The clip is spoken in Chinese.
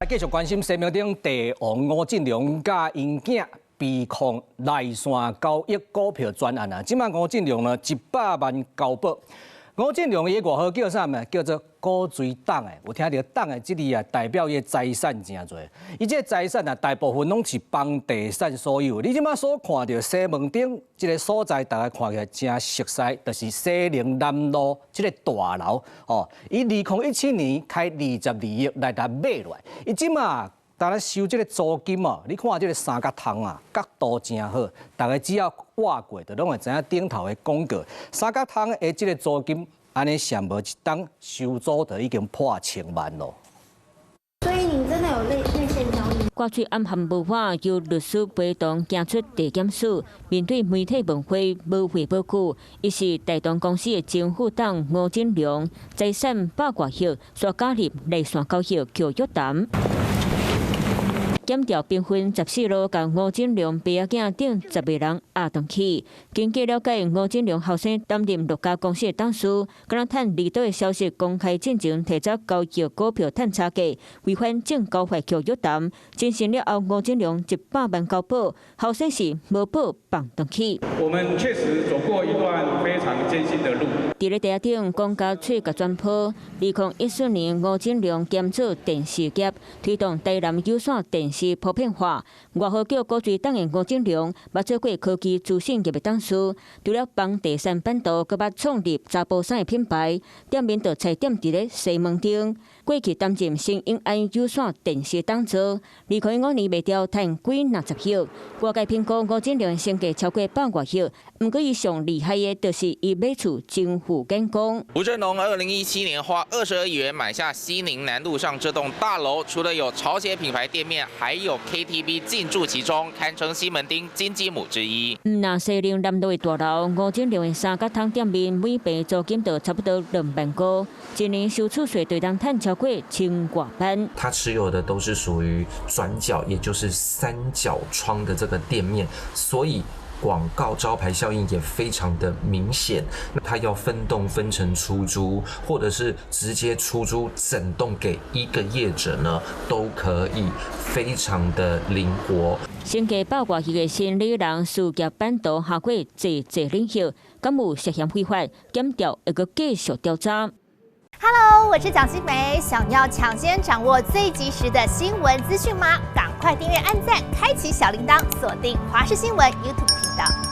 继续关心生命顶帝王吴振龙甲因囝被控内线交易股票专案啊，即摆吴振龙呢100万交保。吴振龙伊外号叫啥物？叫做古锥党诶。有听到党诶这字啊，代表伊财产真侪。伊这财产啊，大部分拢是房地产所有。你即摆所看到西门町这个所在，大家看起来真熟悉，就是西宁南路这个大楼哦。伊2017年开22亿来买落来，伊即摆大家收这个租金哦，你看这个三角窗啊，角度真好，大家只要挖过，就拢会知影顶头的广告。三角窗的这个租金，安尼上无一档收租就已经破1000万咯。所以你真的有内线交易？挂出暗含无法，由律师陪同行出地检署，面对媒体问会无回报句，伊是大同公司的前副董吴振龙，财产8个亿，所加入内线交易叫约谈。检调兵分14路，甲吴振龙爸仔囝等10个人押动去。经过了解，吴振龙后生担任6家公司的董事，敢若趁离岛的消息公开进前提早交易股票赚差价，违反证交法叫约谈。进行了后，吴振龙100万交保，后生是无保放动去。我们确实走过一段非常艰辛的路。伫咧地下顶公家喙甲转坡。2014年，吴振龙兼做电视业，推动台南有线电视普遍化。外号叫古锥党的吴振龙，捌做过科技资讯业的董事，除了房地产版图，佮捌创立查甫衫的品牌。店面到菜店伫咧西门町。过去担任新永安有线电视董事，2015年卖掉赚几60亿。外界评估吴振龙身价超过100多亿，不过伊上厉害的就是伊买厝政府监工。吴振龙2017年花22亿元买下西宁南路上这栋大楼，除了有朝鲜品牌店面，还有 KTV 进驻其中，堪称西门町金鸡母之一。那西宁南路的大楼，吴振龙的三角窗店面每平租金就差不多2万多，一年收厝税就当赚超过1000多万。他持有的都是属于转角，也就是3角窗的这个店面，所以广告招牌效应也非常的明显。那他要分栋分成出租，或者是直接出租整栋给一个业者呢，都可以，非常的灵活。身价100多亿的新理人事业版图下过济领域，敢有涉嫌非法？检调会个继续调查。Hello， 我是蒋欣梅。想要抢先掌握最及时的新闻资讯吗？赶快订阅、按赞、开启小铃铛，锁定华视新闻 YouTube 频道。